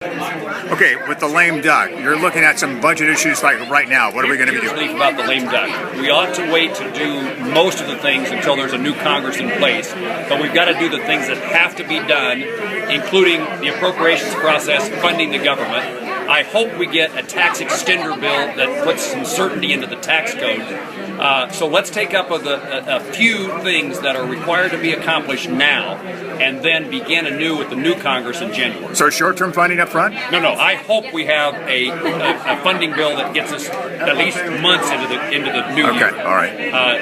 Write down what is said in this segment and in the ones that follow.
Okay, with the lame duck, you're looking at some budget issues like right now. What are we going to be doing? About the lame duck. We ought to wait to do most of the things until there's a new Congress in place, but we've got to do the things that have to be done, including the appropriations process, funding the government. I hope we get a tax extender bill that puts some certainty into the tax code. So let's take up a few things that are required to be accomplished now, and then begin anew with the new Congress in January. So short-term funding up front? No. I hope we have a funding bill that gets us at least months into the new year. Okay, all right.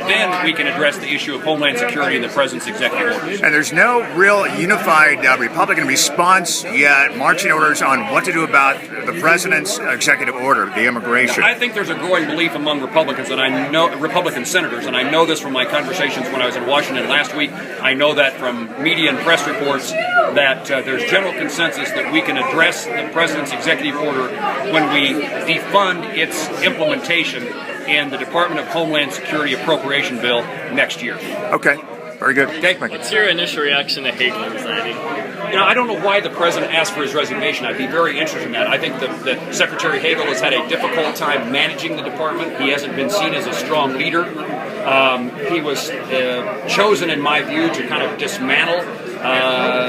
Then we can address the issue of Homeland Security and the President's executive orders. And there's no real unified Republican response yet, marching orders on what to do about the President's executive order, the immigration. I think there's a growing belief among Republicans, and I know Republican senators, and I know this from my conversations when I was in Washington last week. I know that from media and press reports that there's general consensus that we can address the President's executive order when we defund its implementation in the Department of Homeland Security appropriation bill next year. Okay, very good. Okay. What's your initial reaction to Hagel resigning? I don't know why the President asked for his resignation. I'd be very interested in that. I think that Secretary Hagel has had a difficult time managing the department. He hasn't been seen as a strong leader. He was chosen, in my view, to kind of dismantle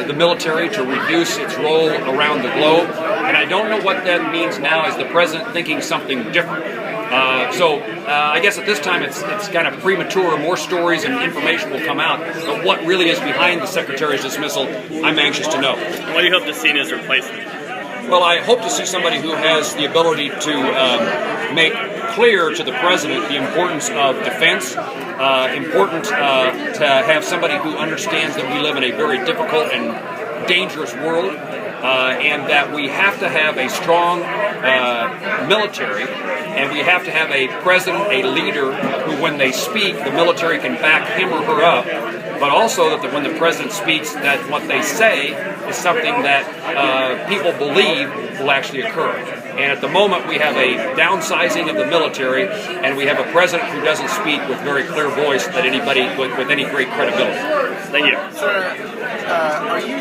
the military, to reduce its role around the globe. And I don't know what that means now as the President thinking something different. So I guess at this time it's kind of premature. More stories and information will come out. But what really is behind the Secretary's dismissal, I'm anxious to know. What do you hope to see in his replacement? Well, I hope to see somebody who has the ability to make clear to the President the importance of defense, important to have somebody who understands that we live in a very difficult and dangerous world, and that we have to have a strong military, and we have to have a president, a leader, who when they speak, the military can back him or her up, but also that when the president speaks, that what they say is something that people believe will actually occur. And at the moment, we have a downsizing of the military, and we have a president who doesn't speak with very clear voice that anybody with any great credibility. Thank you. Sir, are you